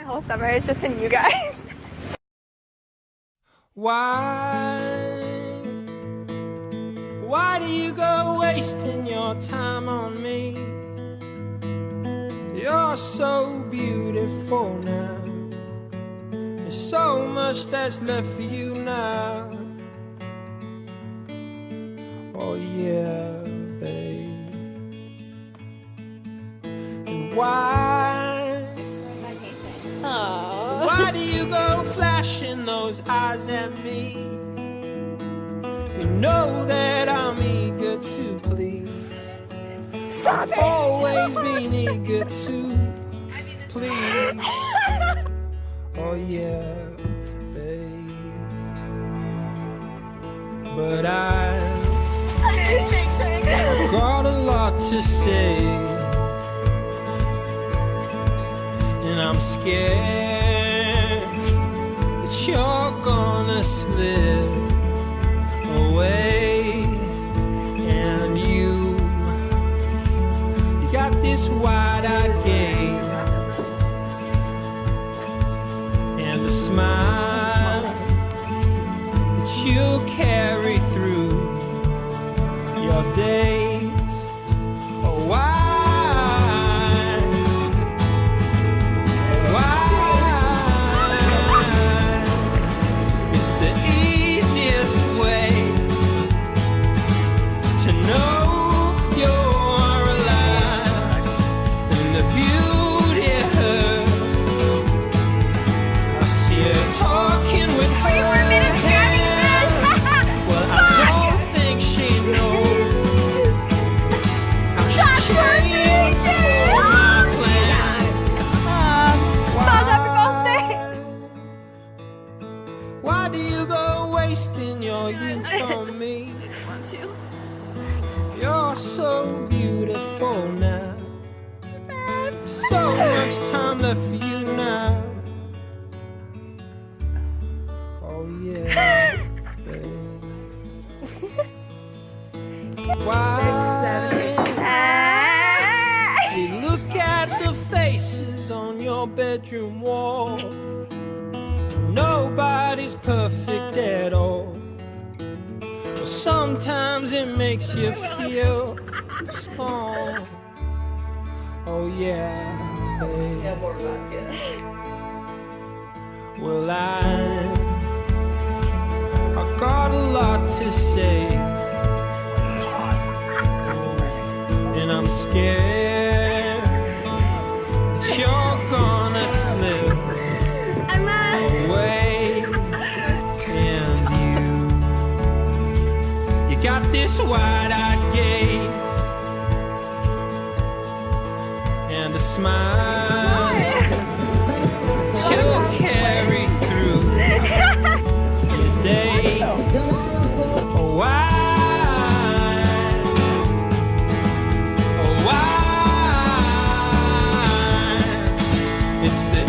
My whole summer it's just been you guys. Why do you go wasting your time on me? You're so beautiful now. There's so much that's left for you now. Oh yeah, babe. And why do you go flashing those eyes at me? You know that I'm eager to please. Stop it! Always been eager to please. Oh yeah, babe. But I've got a lot to say, and I'm scared that you're gonna slip away. And you got this wide-eyed gaze and a smile that you'll carry through your days. Oh, why? It's the easiest way to know you're alive, and the beauty hurt. I see her talking with her. Well, I don't think she knows how she changed all my plans. Why do you go wasting your youth on me? You're so beautiful now. So much time left for you now. Oh yeah, babe. Why? You look at the faces on your bedroom wall. Nobody's perfect at all. But sometimes it makes you feel small. Oh yeah, babe. Well, I got a lot to say, and I'm scared that you're gonna slip away. And you got this wide-eyed gaze and a smile you'll carry through your day. Oh, why? Oh, why? It's the